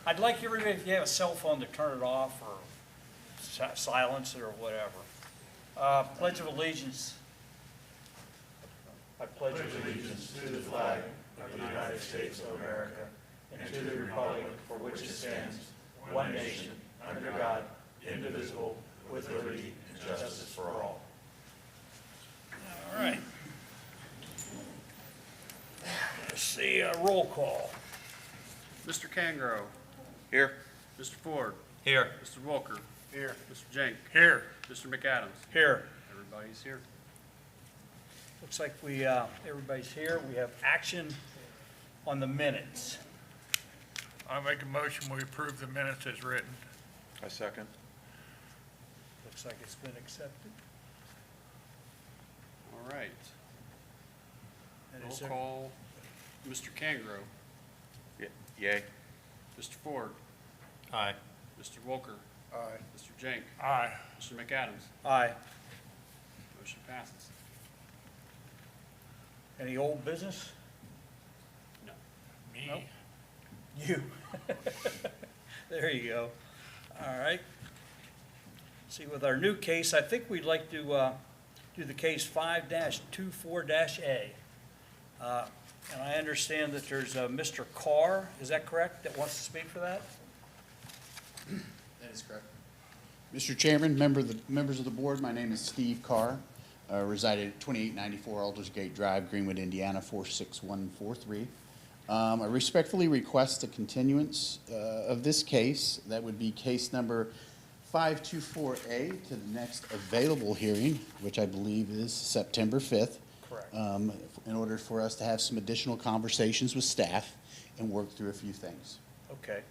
I'd like everybody, if you have a cell phone, to turn it off or silence it or whatever. Pledge of Allegiance. I pledge allegiance to the flag of the United States of America and to the republic for which it stands, one nation, under God, indivisible, with liberty and justice for all. All right. Let's see, roll call. Mr. Kangro. Here. Mr. Ford. Here. Mr. Volker. Here. Mr. Jenk. Here. Mr. McAdams. Here. Everybody's here. Looks like everybody's here. We have action on the minutes. I make a motion, we approve the minutes as written. I second. Looks like it's been accepted. All right. And Roll is there- call. Mr. Kangro. Yay. Mr. Ford. Aye. Mr. Volker. Aye. Mr. Jenk. Aye. Mr. McAdams. Aye. Motion passes. Any old business? No. Me. Nope. You. There you go. All right. See, with our new case, I think we'd like to do the case 5-24-A. And I understand that there's Mr. Carr, is that correct, that wants to speak for that? That is correct. Mr. Chairman, members of the board, my name is Steve Carr. Reside at 2894 Aldersgate Drive, Greenwood, Indiana, 46143. I respectfully request a continuance of this case. That would be case number 524A to the next available hearing, which I believe is September 5th. Correct. In order for us to have some additional conversations with staff and work through a few things. Okay.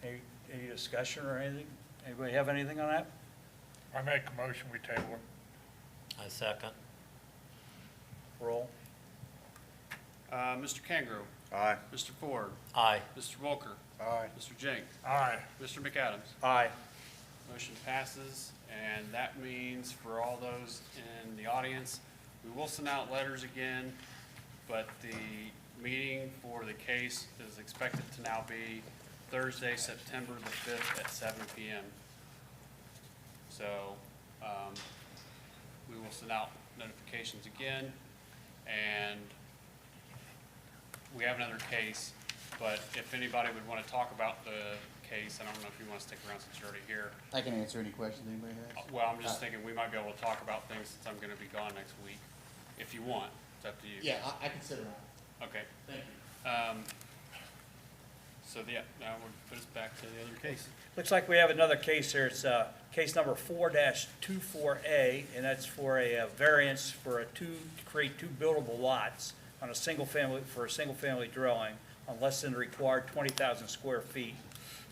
Any discussion or anything? Anybody have anything on that? I make a motion, we table it. I second. Roll. Mr. Kangro. Aye. Mr. Ford. Aye. Mr. Volker. Aye. Mr. Jenk. Aye. Mr. McAdams. Aye. Motion passes, and that means for all those in the audience, we will send out letters again, but the meeting for the case is expected to now be Thursday, September the 5th at 7 p.m. So we will send out notifications again, and we have another case, but if anybody would want to talk about the case, I don't know if you want to stick around since you're already here. I can answer any questions anybody has. Well, I'm just thinking we might be able to talk about things since I'm going to be gone next week, if you want. It's up to you. Yeah, I can sit around. Okay. Thank you. So yeah, now we'll put us back to the other case. Looks like we have another case here. It's case number 4-24A, and that's for a variance for to create two buildable lots on a single family dwelling on less than the required 20,000 square feet.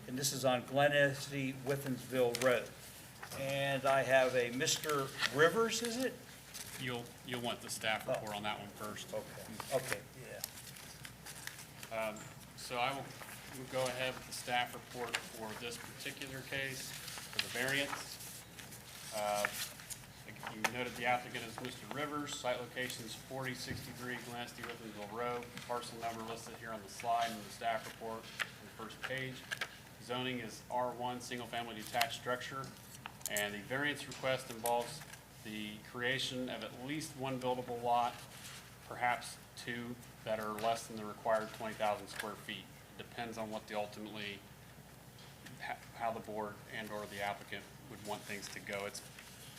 And this is on Glen Estee, Withensville Road. And I have a Mr. Rivers, is it? You'll want the staff report on that one first. Okay, yeah. So I will go ahead with the staff report for this particular case, for the variance. You noted the applicant is Mr. Rivers. Site location is 4063 Glen Estee, Withensville Road. Parcel number listed here on the slide in the staff report on the first page. Zoning is R1, single-family detached structure, and the variance request involves the creation of at least one buildable lot, perhaps two that are less than the required 20,000 square feet. Depends on what the ultimately, how the board and or the applicant would want things to go. It's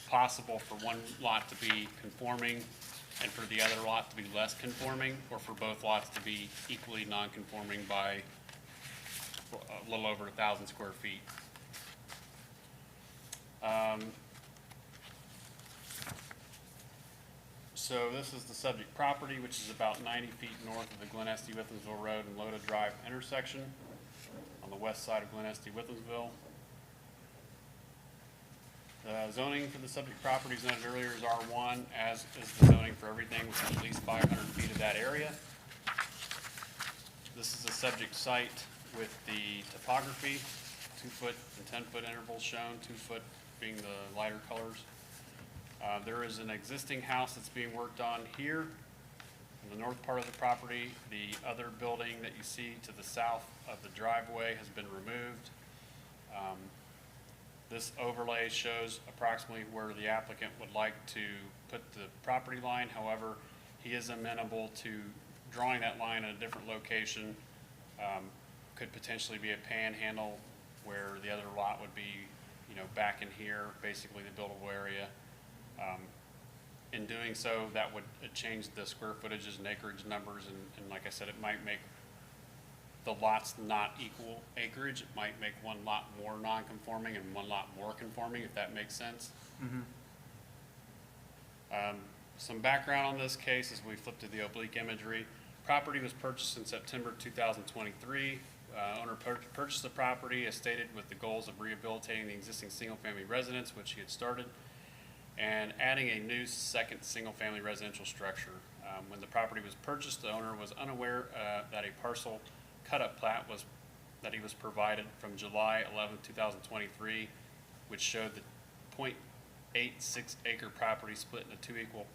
possible for one lot to be conforming and for the other lot to be less conforming, or for both lots to be equally non-conforming by a little over 1,000 square feet. So this is the subject property, which is about 90 feet north of the Glen Estee, Withensville Road and Loda Drive intersection on the west side of Glen Estee, Withensville. The zoning for the subject property is noted earlier is R1, as is the zoning for everything within at least 500 feet of that area. This is a subject site with the topography, 2-foot and 10-foot intervals shown, 2-foot being the lighter colors. There is an existing house that's being worked on here, In the north part of the property, the other building that you see to the south of the driveway has been removed. This overlay shows approximately where the applicant would like to put the property line. However, he is amenable to drawing that line at a different location. Could potentially be a panhandle where the other lot would be, back in here, basically the buildable area. In doing so, that would change the square footages and acreage numbers, and like I said, it might make the lots not equal acreage. It might make one lot more non-conforming and one lot more conforming, if that makes sense. Some background on this case as we flip to the oblique imagery. Property was purchased in September 2023. Owner purchased the property as stated with the goals of rehabilitating the existing single-family residence, which he had started, and adding a new second single-family residential structure. When the property was purchased, the owner was unaware that a parcel cut-up plat that he was provided from July 11, 2023, which showed the 0.86 acre property split into two equal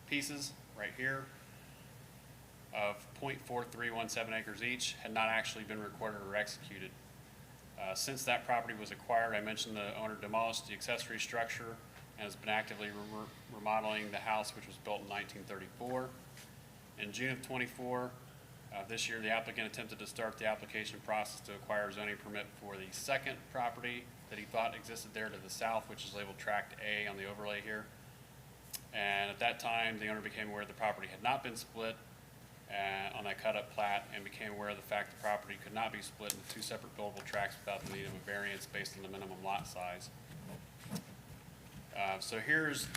pieces right here of 0.4317 acres each, had not actually been recorded or executed. Since that property was acquired, I mentioned the owner demolished the accessory structure and has been actively remodeling the house, which was built in 1934. In June of 24, this year, the applicant attempted to start the application process to acquire a zoning permit for the second property that he thought existed there to the south, which is labeled Tract A on the overlay here. And at that time, the owner became aware the property had not been split on that cut-up plat, and became aware of the fact the property could not be split into two separate buildable tracts without the need of a variance based on the minimum lot size. So here's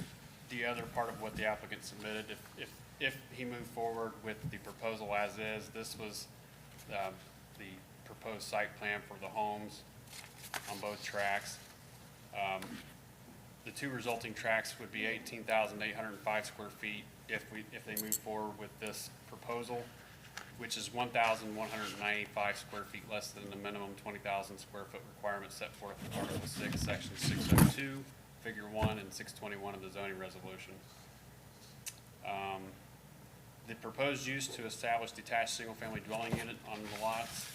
the other part of what the applicant submitted. If he moved forward with the proposal as is, this was the proposed site plan for the homes on both tracts. The two resulting tracts would be 18,805 square feet if they move forward with this proposal, which is 1,195 square feet less than the minimum 20,000 square foot requirement set forth in Article 6, Section 602, Figure 1, and 621 of the zoning resolution. The proposed use to establish detached single-family dwelling unit on the lots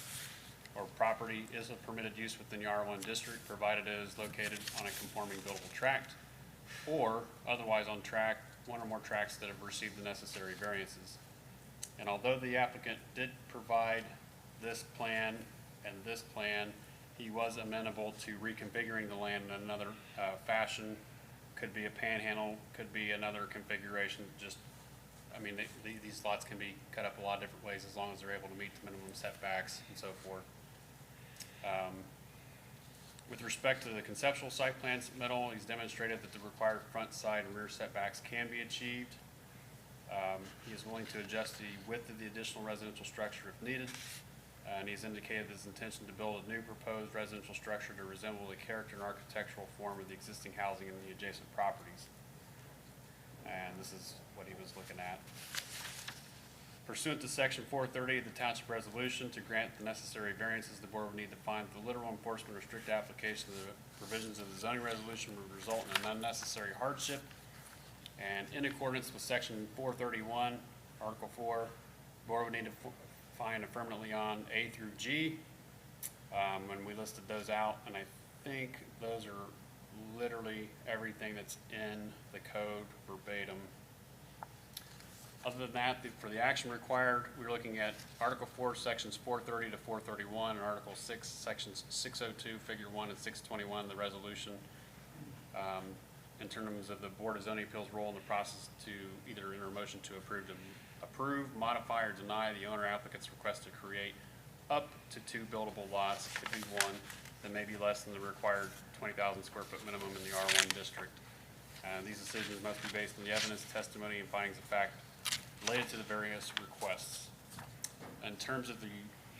or property is a permitted use within the R1 district, provided it is located on a conforming buildable tract or otherwise on tract, one or more tracts that have received the necessary variances. And although the applicant did provide this plan and this plan, he was amenable to reconfiguring the land in another fashion. Could be a panhandle, could be another configuration. These lots can be cut up a lot of different ways as long as they're able to meet the minimum setbacks and so forth. With respect to the conceptual site plan submittal, he's demonstrated that the required front, side, and rear setbacks can be achieved. He is willing to adjust the width of the additional residential structure if needed, and he's indicated his intention to build a new proposed residential structure to resemble the character and architectural form of the existing housing in the adjacent properties. And this is what he was looking at. Pursuant to Section 430 of the Township Resolution, to grant the necessary variances, the board would need to find that the literal enforcement or strict application of the provisions of the zoning resolution would result in an unnecessary hardship. And in accordance with Section 431, Article 4, the board would need to find affirmatively on A through G. And we listed those out, and I think those are literally everything that's in the code verbatim. Other than that, for the action required, we're looking at Article 4, Sections 430 to 431, and Article 6, Sections 602, Figure 1, and 621, the resolution, in terms of the Board of Zoning Appeals' role in the process to either enter a motion to approve, modify, or deny the owner applicant's request to create up to two buildable lots, could be one, that may be less than the required 20,000 square foot minimum in the R1 district. These decisions must be based on the evidence, testimony, and findings of fact related to the various requests. In terms of the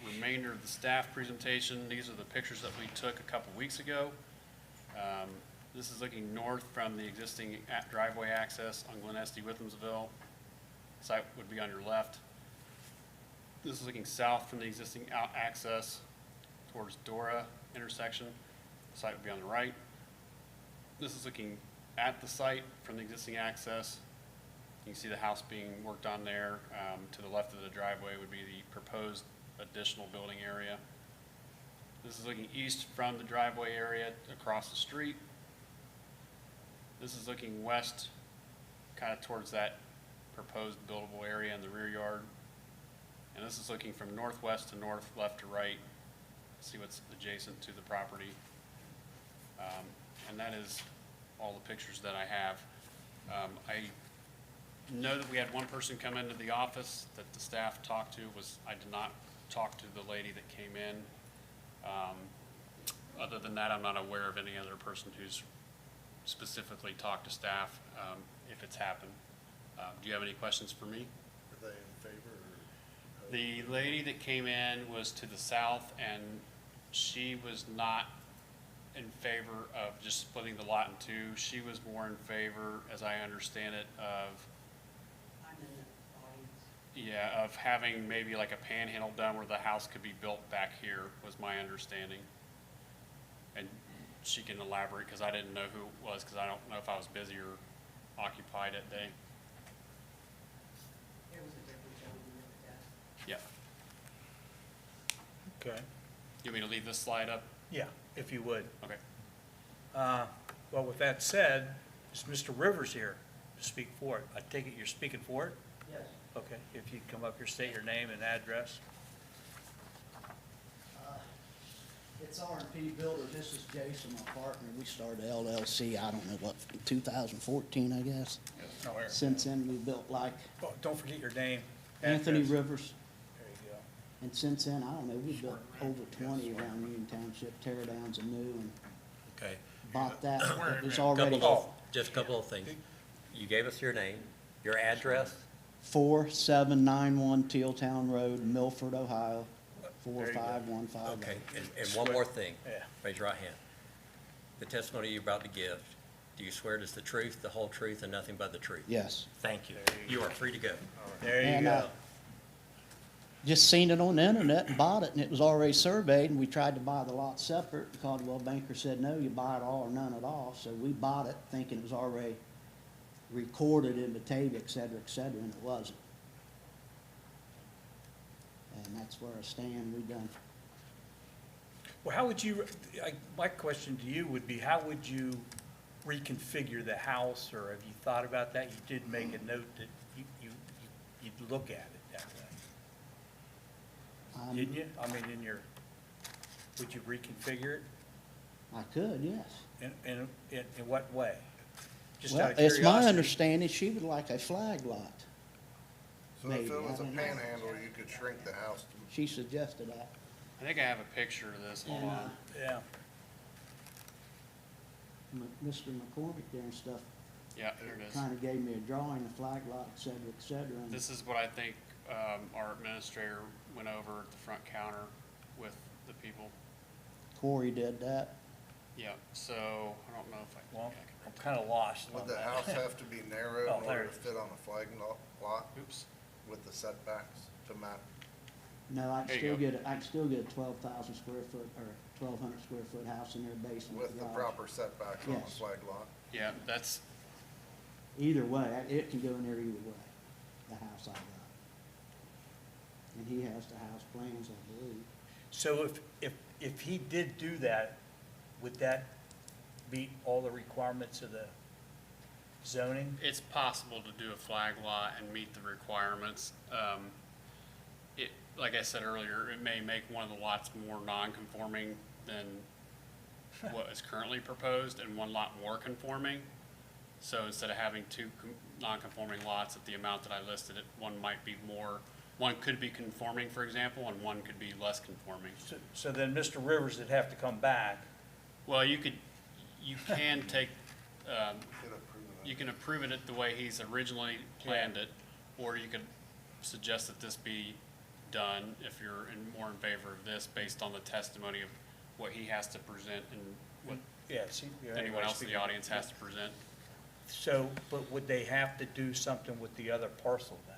remainder of the staff presentation, these are the pictures that we took a couple weeks ago. This is looking north from the existing driveway access on Glen Estee, Withamsville. Site would be on your left. This is looking south from the existing access towards Dora intersection. The site would be on the right. This is looking at the site from the existing access You can see the house being worked on there. To the left of the driveway would be the proposed additional building area. This is looking east from the driveway area across the street. This is looking west, kind of towards that proposed buildable area in the rear yard. And this is looking from northwest to north, left to right, see what's adjacent to the property. And that is all the pictures that I have. I know that we had one person come into the office that the staff talked to. I did not talk to the lady that came in. Other than that, I'm not aware of any other person who's specifically talked to staff, if it's happened. Do you have any questions for me? Are they in favor or? The lady that came in was to the south, and she was not in favor of just splitting the lot in two. She was more in favor, as I understand it, of, yeah, of having maybe like a panhandle done where the house could be built back here, was my understanding. And she can elaborate, because I didn't know who it was, because I don't know if I was busy or occupied that day. It was a different gentleman at the desk. Okay. You want me to leave this slide up? Yeah, if you would. Okay. Well, with that said, is Mr. Rivers here to speak for it? I take it you're speaking for it? Yes. Okay, if you come up here, state your name and address. It's R&P Builders. This is Jason, my partner. We started LLC, I don't know what, 2014, I guess. No, here. Since then, we built like Oh, don't forget your name. Anthony address. Rivers. There you go. And since then, I don't know, we built over 20 around Union Township, tear downs and new, and Okay. bought that. It was Couple already of, just a couple of things. You gave us your name, your address, 4791 Teal Town Road, Milford, Ohio, There you go. 45150. okay, and one more thing. Yeah. Raise your right hand. The testimony you're about to give, do you swear it is the truth, the whole truth, and nothing but the truth? Yes. Thank you. There you You go. are free to go. There you And, go. Just seen it on the internet and bought it, and it was already surveyed, and we tried to buy the lot separate. The Caldwell banker said, no, you buy it all or none at all. So we bought it thinking it was already recorded in Batavia, et cetera, and it wasn't. And that's where I stand. We done, Well, how would you, my question to you would be, how would you reconfigure the house, or have you thought about that? You did make a note that you'd look at it that way, didn't you? I mean, would you reconfigure it? I could, yes. In what way? Just out Well, of it's my curiosity. understanding she would like a flag lot. So Maybe, if it was I a don't know. panhandle, you could shrink the house to She suggested that. I think I have a picture of this. Hold And, on. Yeah, Mr. McCormick there and stuff Yeah, here it is. kind of gave me a drawing, a flag lot, et cetera, and This is what I think our administrator went over at the front counter with the people. Corey did that. Yeah, so I don't know if I well, can. I'm kind of lost Would on the that. house have to be narrow Oh, in there order it to is. fit on a flag lot Oops. with the setbacks to map? No, I There can you still go. get, I can still get a 12,000 square foot, or 1,200 square foot house in their basement. With the garage. proper setbacks on a Yes. flag lot? Yeah, that's, Either way, it can go in there either way, the house I got. And he has the house plans, I believe. So if he did do that, would that meet all the requirements of the zoning? it's possible to do a flag lot and meet the requirements. Like I said earlier, it may make one of the lots more non-conforming than what is currently proposed, and one lot more conforming. So instead of having two non-conforming lots at the amount that I listed, one might be more, one could be conforming, for example, and one could be less conforming. So then Mr. Rivers would have to come back. Well, you can take, Could approve of you can approve it the way he's originally planned it, or you could suggest that this be done if you're more in favor of this, based on the testimony of what he has to present and what Yeah, see. anyone else in the audience has to present. So, but would they have to do something with the other parcel then?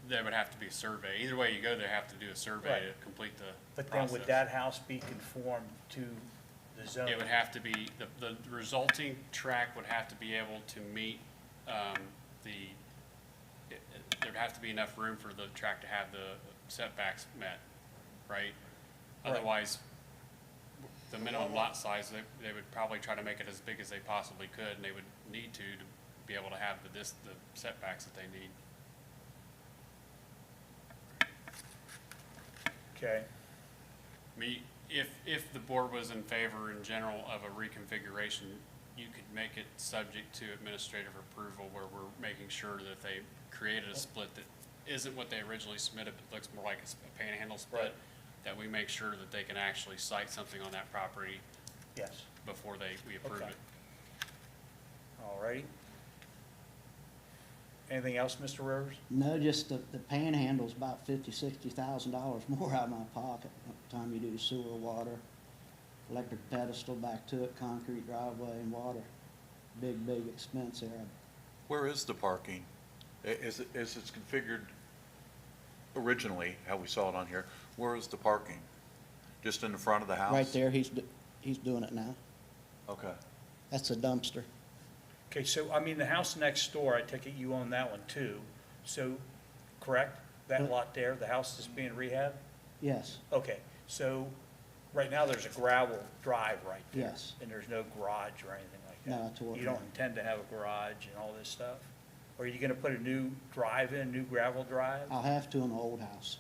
There would have to be a survey. Either way you go, they have to do a survey Right. to complete the But then would process. that house be conformed to the zone? It would have to be, the resulting tract would have to be able to meet the there'd have to be enough room for the track to have the setbacks met, right? Right. Otherwise, the minimum lot size, they would probably try to make it as big as they possibly could, and they would need to be able to have the setbacks that they need. Okay, I mean, if the board was in favor in general of a reconfiguration, you could make it subject to administrative approval where we're making sure that they created a split that isn't what they originally submitted, but looks more like a panhandle split, Right. that we make sure that they can actually cite something on that property yes, before we approve Okay. it. all righty. Anything else, Mr. Rivers? No, just the panhandle's about $50,000-$60,000 more out of my pocket. By the time you do sewer, water, electric pedestal back to it, concrete driveway and water. Big expense there. Where is the parking? Is it configured originally, how we saw it on here? Where is the parking? Just in the front of the house? Right there, he's doing it now. Okay. That's a dumpster. Okay, so, I mean, the house next door, I take it you own that one too, so, correct? That lot there, the house that's being rehabbed? Yes, Okay, so, right now, there's a gravel drive right there? Yes. And there's no garage or anything like that? No, I tore it You don't down. intend to have a garage and all this stuff? Or are you gonna put a new drive in, new gravel drive? I'll have to in the old house.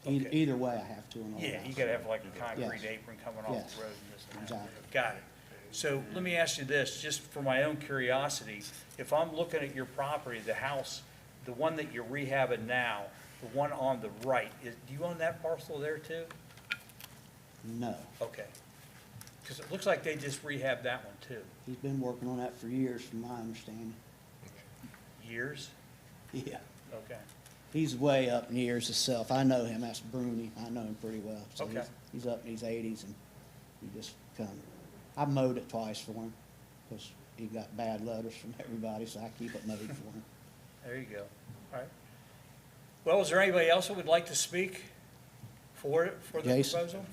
Okay. Either way, I have to in the old house. Yeah, you gotta have like a concrete Yes. apron coming off Yes. the road and this and that. Exactly. Got it. So let me ask you this, just for my own curiosity, if I'm looking at your property, the house, the one that you're rehabbing now, the one on the right, do you own that parcel there too? No, Okay. Because it looks like they just rehabbed that one too. he's been working on that for years, from my understanding. Years? Yeah, Okay. he's way up in years himself. I know him, that's Bruni, I know him pretty well. So Okay. he's up in his 80s and he just come. I mowed it twice for him, because he got bad letters from everybody, so I keep it mowed for him. There you go. All right. Well, is there anybody else that would like to speak for the Jason. proposal?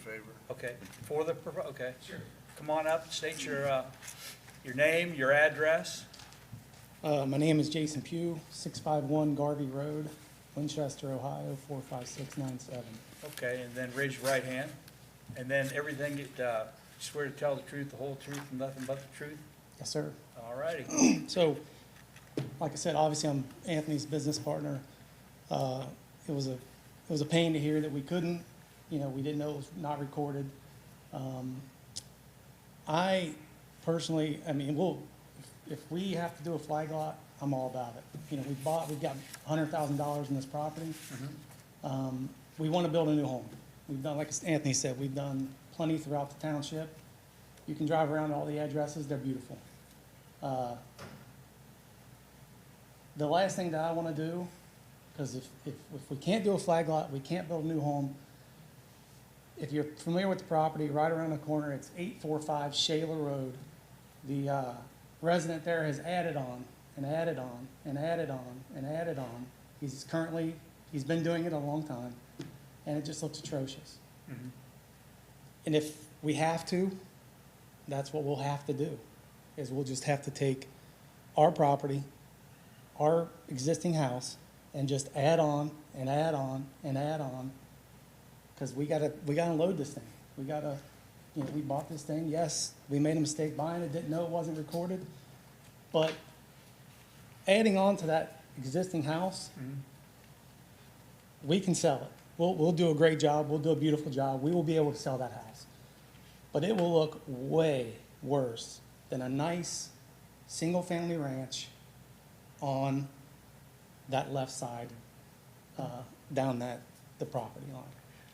Okay, for the, okay. Sure. Come on up, state your name, your address. My name is Jason Pugh, 651 Garvey Road, Winchester, Ohio, 45697. Okay, and then raise your right hand. And then everything, swear to tell the truth, the whole truth, and nothing but the truth? Yes, sir. All righty. So, like I said, obviously I'm Anthony's business partner. It was a pain to hear that we couldn't, we didn't know it was not recorded. I personally, if we have to do a flag lot, I'm all about it. We've got $100,000 in this property. We want to build a new home. We've done, like Anthony said, we've done plenty throughout the township. You can drive around all the addresses, they're beautiful. The last thing that I want to do, because if we can't do a flag lot, we can't build a new home. If you're familiar with the property, right around the corner, it's 845 Shayla Road. The resident there has added on and added on and added on and added on. He's been doing it a long time, and it just looks atrocious. And if we have to, that's what we'll have to do, is we'll just have to take our property, our existing house, and just add on and add on and add on, because we gotta load this thing. We gotta, we bought this thing, yes, we made a mistake buying it, didn't know it wasn't recorded, but adding on to that existing house, we can sell it. We'll do a great job, we'll do a beautiful job, we will be able to sell that house. But it will look way worse than a nice, single-family ranch on that left side, down the property line.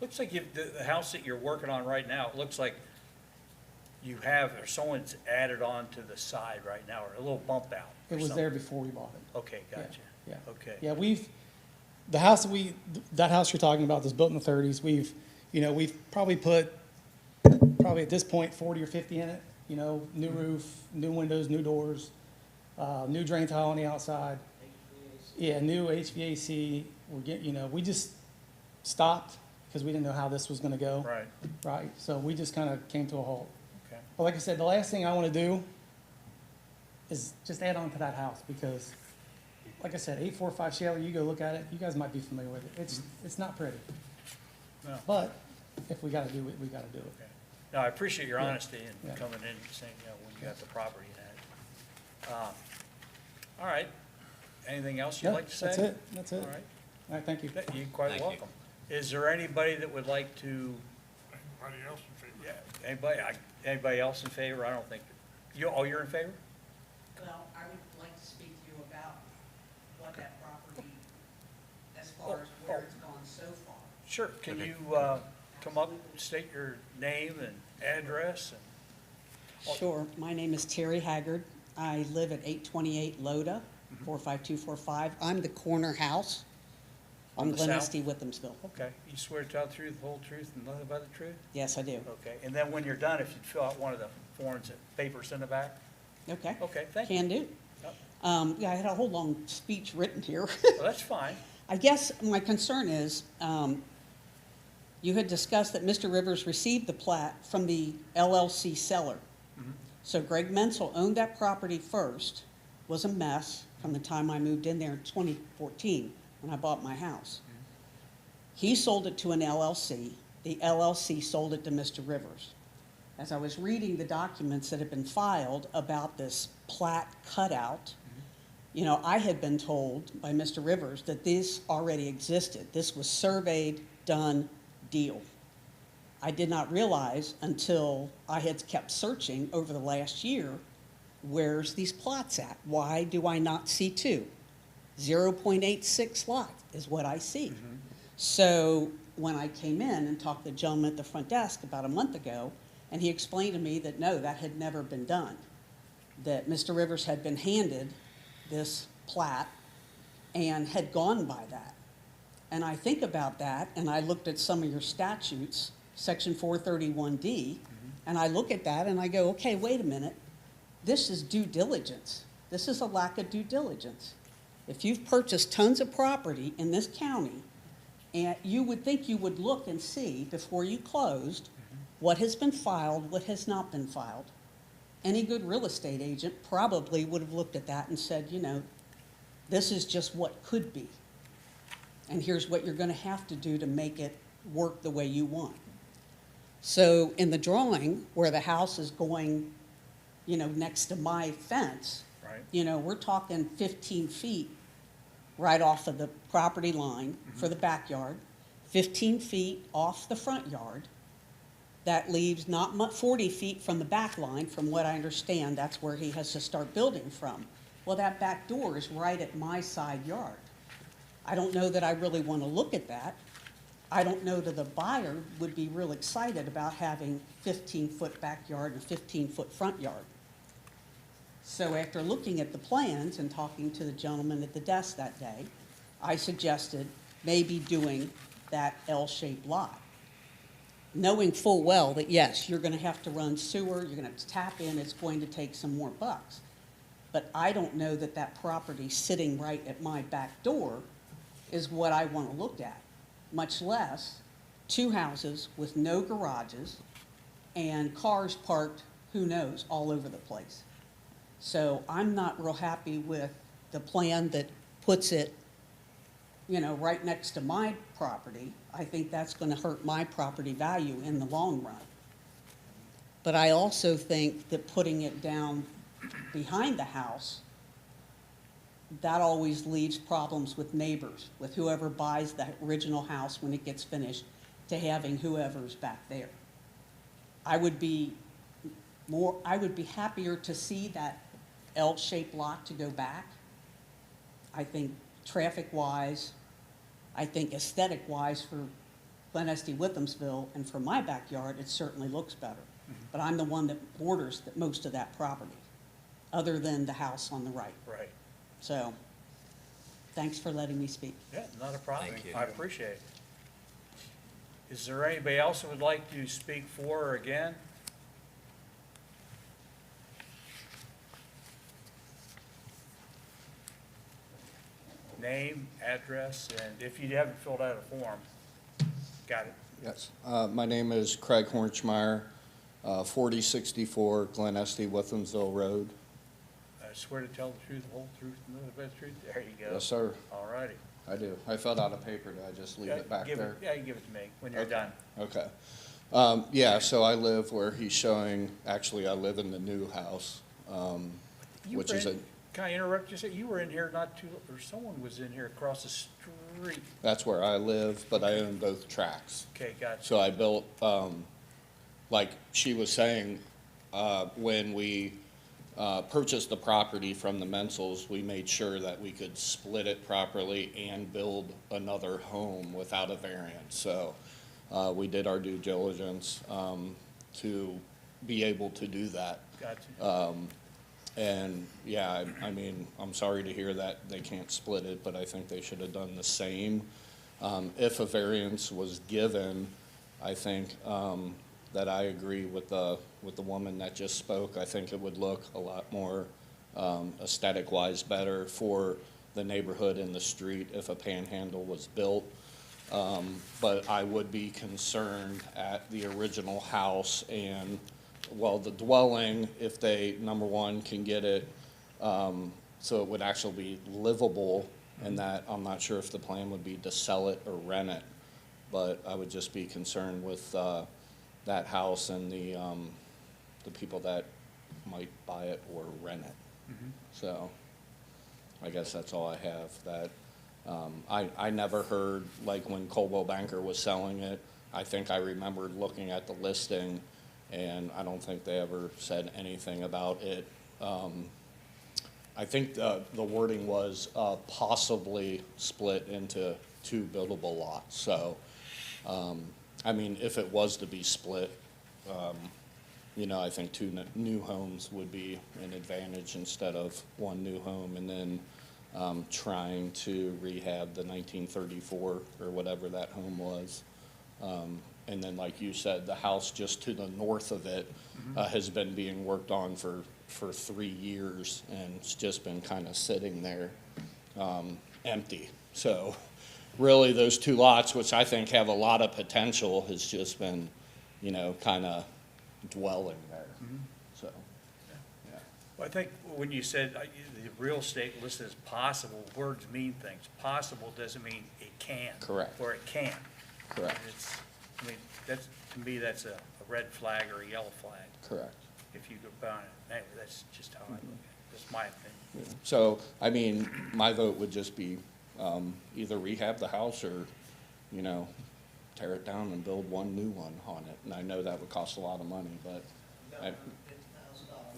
Looks like the house that you're working on right now, it looks like you have, or someone's added on to the side right now, or a little bump out. or It was something. there before we bought it. Okay, gotcha. Yeah. Okay. Yeah, the house that house you're talking about that's built in the 30s, we've probably put, at this point, 40 or 50 in it, new roof, new windows, new doors, new drain tile on the outside. Yeah, new HVAC, we just stopped because we didn't know how this was gonna go. Right, Right, so we just kind of came to a halt. okay. But like I said, the last thing I want to do is just add on to that house, because like I said, 845 Shaler, you go look at it, you guys might be familiar with it. It's not pretty. No. But if we gotta do it, we gotta do it. Okay. No, I appreciate your Yeah. honesty Yeah. and coming in and saying, when you got the property in that. All right. Anything else you'd Yeah, like to say? that's it, that's it. All right. All right, thank you. You're quite Thank you. welcome. Is there anybody that would like to, Anybody else in favor? yeah, anybody else in favor? I don't think, you're in favor? Well, I would like to speak to you about what that property, as far as where it's gone so far. Sure. Can you come up, state your name and address? Sure. My name is Terry Haggard. I live at 828 Loda, 45245. I'm the corner house On on the Glen south? Estee, Withamsville. Okay. You swear to tell the truth, the whole truth, and nothing but the truth? Yes, I do. Okay. And then when you're done, if you'd fill out one of the forms, papers in the back? Okay. Okay, thank you. Can do. Yep. Yeah, I had a whole long speech written here. Well, that's fine. I guess my concern is, you had discussed that Mr. Rivers received the plat from the LLC seller. So Greg Menzel owned that property first, was a mess from the time I moved in there in 2014, when I bought my house. He sold it to an LLC. The LLC sold it to Mr. Rivers. As I was reading the documents that had been filed about this plat cutout, you know, I had been told by Mr. Rivers that this already existed. This was surveyed, done, deal. I did not realize until I had kept searching over the last year, where's these plots at? Why do I not see two? 0.86 lot is what I see. So when I came in and talked to the gentleman at the front desk about a month ago, and he explained to me that no, that had never been done, that Mr. Rivers had been handed this plat and had gone by that. And I think about that, and I looked at some of your statutes, Section 431D, and I look at that and I go, okay, wait a minute. This is due diligence. This is a lack of due diligence. If you've purchased tons of property in this county, and you would think you would look and see before you closed what has been filed, what has not been filed. Any good real estate agent probably would have looked at that and said, you know, this is just what could be. And here's what you're gonna have to do to make it work the way you want. So in the drawing where the house is going, you know, next to my fence, Right. you know, we're talking 15 feet right off of the property line for the backyard, 15 feet off the front yard. That leaves not 40 feet from the back line, from what I understand, that's where he has to start building from. Well, that back door is right at my side yard. I don't know that I really want to look at that. I don't know that the buyer would be real excited about having 15-foot backyard and 15-foot front yard. So after looking at the plans and talking to the gentleman at the desk that day, I suggested maybe doing that L-shaped lot, knowing full well that, yes, you're going to have to run sewer, you're going to have to tap in, it's going to take some more bucks. But I don't know that that property sitting right at my back door is what I want to look at, much less two houses with no garages and cars parked, who knows, all over the place. So I'm not real happy with the plan that puts it, you know, right next to my property. I think that's going to hurt my property value in the long run. But I also think that putting it down behind the house, that always leaves problems with neighbors, with whoever buys the original house when it gets finished, to having whoever's back there. I would be happier to see that L-shaped lot to go back. I think traffic-wise, I think aesthetic-wise for Glen Estee, Withamsville, and for my backyard, it certainly looks better. But I'm the one that borders most of that property, other than the house on the right. Right. So, thanks for letting me speak. Yeah, not a problem. Thank you. I appreciate it. Is there anybody else that would like to speak for or again? Name, address, and if you haven't filled out a form, got it. Yes. My name is Craig Hornschmeyer, 4064 Glen Estee, Withamsville Road. I swear to tell the truth, the whole truth, and nothing but the truth. There you go. Yes, sir. All righty. I do. I filled out a paper. Do I just leave it back there? Yeah, you give it to me when you're Okay. done. Okay. Yeah, so I live where he's showing, actually, I live in the new house, You which were is in- Can I interrupt you? Say you were in here not too, or someone was in here across the street. that's where I live, but I own both tracks. Okay, gotcha. So I built, like she was saying, when we purchased the property from the Mensels, we made sure that we could split it properly and build another home without a variance. So we did our due diligence to be able to do that. Gotcha. And yeah, I mean, I'm sorry to hear that they can't split it, but I think they should have done the same. If a variance was given, I think that I agree with the woman that just spoke. I think it would look a lot more aesthetic-wise better for the neighborhood and the street if a panhandle was built. But I would be concerned at the original house and, well, the dwelling, if they, number one, can get it so it would actually be livable, and that I'm not sure if the plan would be to sell it or rent it. But I would just be concerned with that house and the people that might buy it or rent it. So I guess that's all I have. That I never heard, like when Coldwell Banker was selling it, I think I remembered looking at the listing, and I don't think they ever said anything about it. I think the wording was possibly split into 2 buildable lots. So, I mean, if it was to be split, you know, I think 2 new homes would be an advantage instead of 1 new home, and then trying to rehab the 1934 or whatever that home was. And then, like you said, the house just to the north of it has been being worked on for 3 years, and it's just been kind of sitting there empty. So really, those 2 lots, which I think have a lot of potential, has just been, you know, kind of dwelling there. So, yeah. Well, I think when you said the real estate listed as possible, words mean things. Possible doesn't mean it can. Correct. Or it can. Correct. It's, I mean, that's, to me, that's a red flag or a yellow flag, Correct. if you go on it. Anyway, that's just how I look at it. That's my opinion. So, I mean, my vote would just be either rehab the house or, you know, tear it down and build 1 new one on it. And I know that would cost a lot of money, but,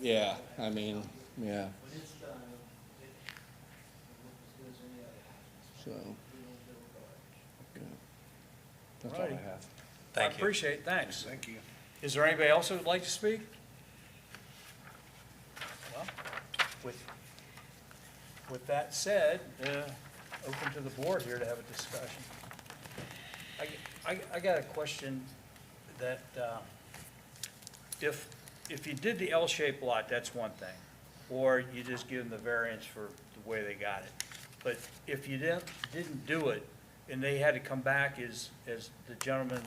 yeah, I mean, yeah. So, yeah. That's all I Alrighty. have. I appreciate it, thanks. Thank you. Is there anybody else who would like to speak? Well, with that said, open to the board here to have a discussion. I got a question that, if you did the L-shaped lot, that's one thing, or you just give them the variance for the way they got it. But if you didn't do it, and they had to come back as the gentleman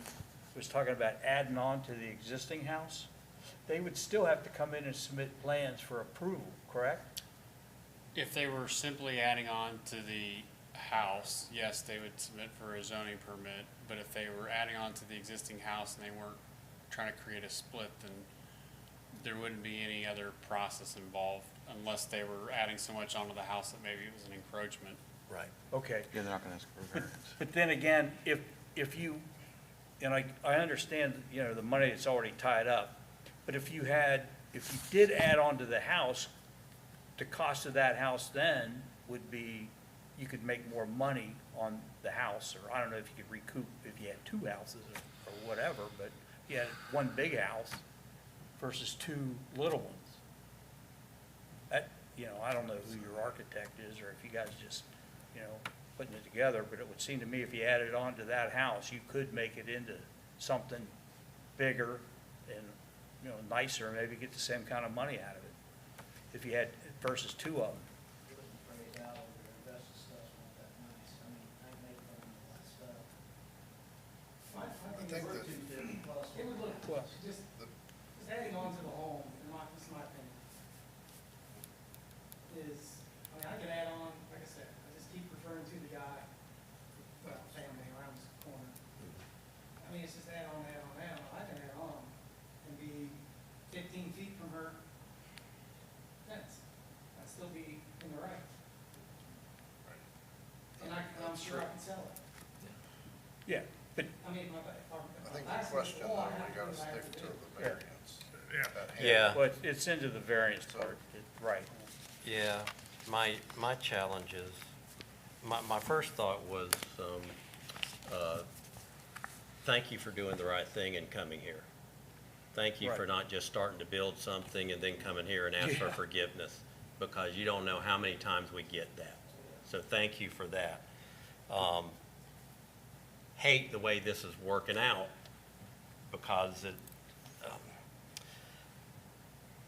was talking about adding on to the existing house, they would still have to come in and submit plans for approval, correct? If they were simply adding on to the house, yes, they would submit for a zoning permit. But if they were adding on to the existing house and they weren't trying to create a split, then there wouldn't be any other process involved unless they were adding so much onto the house that maybe it was an encroachment. Right. Okay. Yeah, they're not gonna ask for a variance. But then again, if you, and I understand, you know, the money that's already tied up, but if you did add on to the house, the cost of that house then would be, you could make more money on the house, or I don't know if you could recoup if you had 2 houses or whatever, but you had 1 big house versus 2 little ones. That, you know, I don't know who your architect is, or if you guys just, you know, putting it together, but it would seem to me if you added on to that house, you could make it into something bigger and, you know, nicer, maybe get the same kind of money out of it, if you had, versus 2 of them. I think that. It would look, just adding on to the home, this is my opinion. I think the question though, we gotta stick to the variance. Yeah. at hand. Yeah, Well, it's into the variance part, right. yeah. My challenge is, my first thought was, thank you for doing the right thing and coming here. Thank you for Right. not just starting to build something and then coming here and ask for Yeah. forgiveness, because you don't know how many times we get that. So thank you for that. Hate the way this is working out, because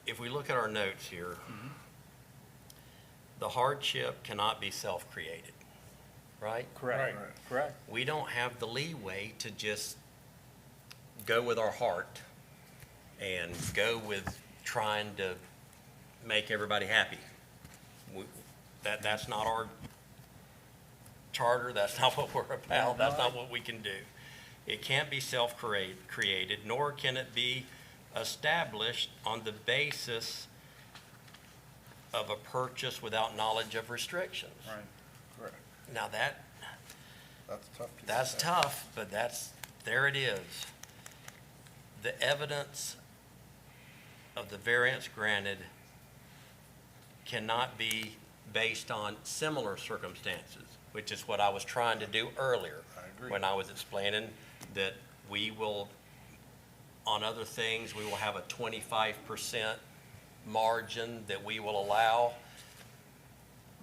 if we look at our notes here, the hardship cannot be self-created, right? Correct, correct. We don't have the leeway to just go with our heart and go with trying to make everybody happy. That's not our charter, that's not what we're about, that's not what we can do. It can't be self-created, nor can it be established on the basis of a purchase without knowledge of restrictions. Right. Correct. Now That's tough to. that's say. tough, but there it is. The evidence of the variance granted cannot be based on similar circumstances, which is what I was trying to do earlier. I agree. When I was explaining that we will, on other things, we will have a 25% margin that we will allow,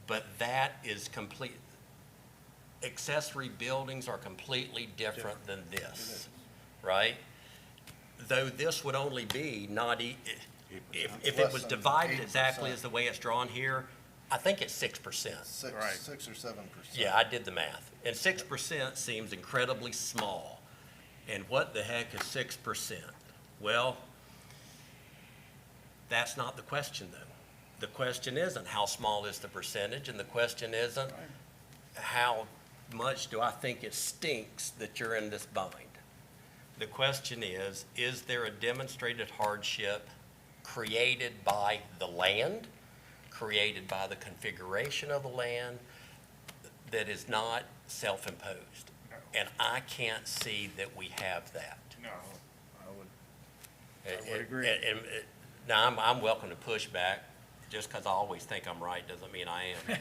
but that is complete. Accessory buildings are completely different than this, right? Though this would only be if it was Less than divided exactly 8%. as the way it's drawn here, I think it's 6%. Right. 6 or 7%. Yeah, I did the math. And 6% seems incredibly small. And what the heck is 6%? Well, that's not the question, though. The question isn't how small is the percentage, and the question isn't how much do I think it stinks that you're in this bind. The question is there a demonstrated hardship created by the land, created by the configuration of the land, that is not self-imposed? And I can't see that we have that. No. I would agree. Now, I'm welcome to push back. Just because I always think I'm right doesn't mean I am.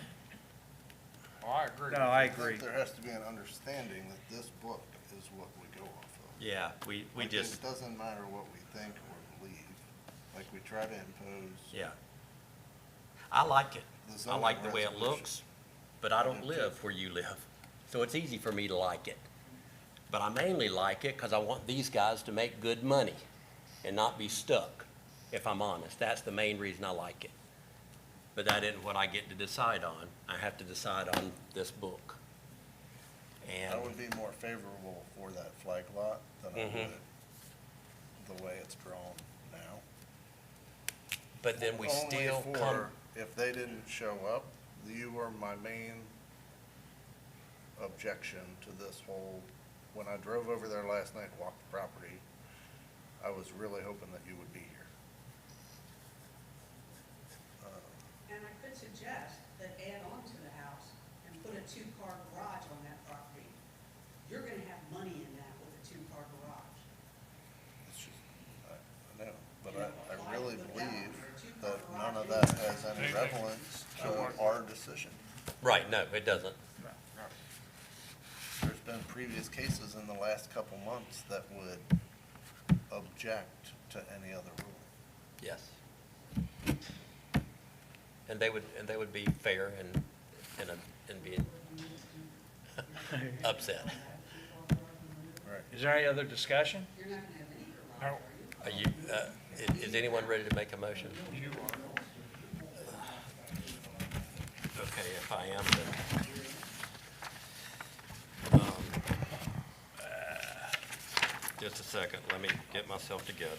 Well, I agree. No, I I think agree. there has to be an understanding that this book is what we go off of. Yeah, we Like, just, it doesn't matter what we think or believe, like we try to impose. yeah. I like it. The I zoning like the way it resolution. looks, but I don't do live where you live. So it's easy for me to like it. But I mainly like it because I want these guys to make good money and not be stuck, if I'm honest. That's the main reason I like it. But that isn't what I get to decide on. I have to decide on this book. And, I would be more favorable for that flag lot than I Mhm. would the way it's drawn now. but then we Only still for come, if they didn't show up, you were my main objection to this whole, when I drove over there last night and walked the property, I was really hoping that you would be here. And I could suggest that add on to the house and put a two-car garage on that property. You're gonna have money in that with a two-car garage. It's just, I know, but I really believe that none of that has any relevance to our decision. right, no, it doesn't. There's been previous cases in the last couple months that would object to any other rule. Yes. And they would be fair and be upset. Right. Is there any other discussion? You're not gonna have any garage, No. are you? Is anyone ready to make a motion? You are. Okay, if I am, then. Just a second, let me get myself together.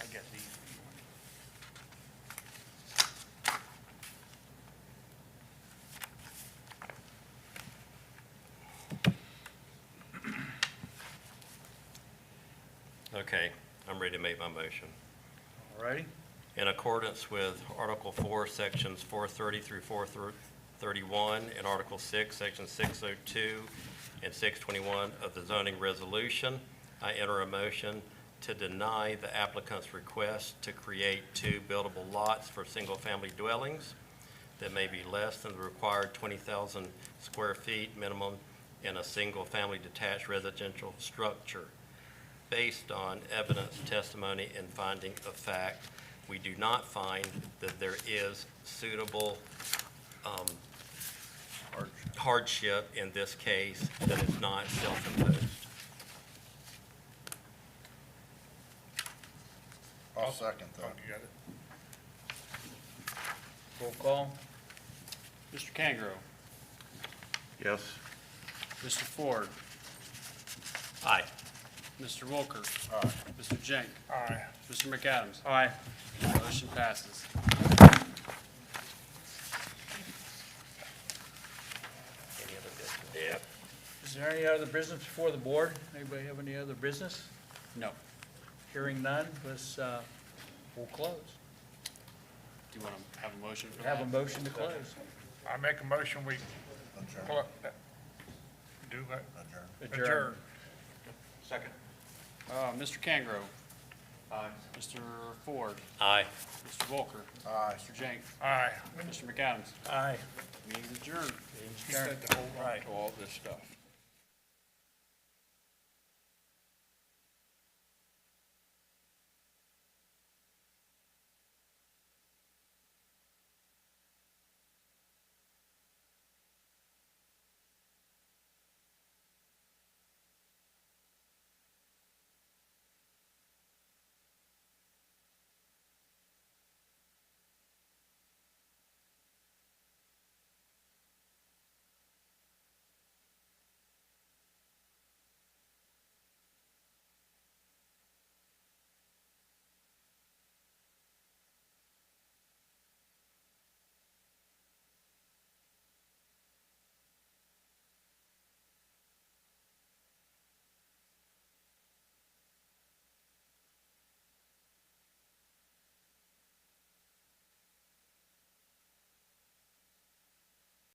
I got these. Okay, I'm ready to make my motion. All righty? In accordance with Article 4, Sections 430 through 31 and Article 6, Section 602 and 621 of the zoning resolution, I enter a motion to deny the applicant's request to create 2 buildable lots for single-family dwellings that may be less than the required 20,000 square feet minimum in a single-family detached residential structure. Based on evidence, testimony, and finding of fact, we do not find that there is suitable hardship in this case that is not self-imposed. I'll second Oh, that. you got it. Roll call. Mr. Cangro, Yes. Mr. Ford, Aye. Mr. Wilker, Aye. Mr. Jenk, Aye. Mr. McAdams. Aye. Motion passes. Any other business? Yeah. Is there any other business before the board? Anybody have any other business? No. Hearing none, let's, we'll close. Do you want to have a motion for that? Have a motion to close. I make a motion, we, Adjourn. do what? Adjourn. Adjourn. Second. Mr. Cangro, Aye. Mr. Ford, Aye. Mr. Volker, Aye. Mr. Jenk, Aye. Mr. McAdams. Aye. Meeting's adjourned. He said to hold on to all this stuff.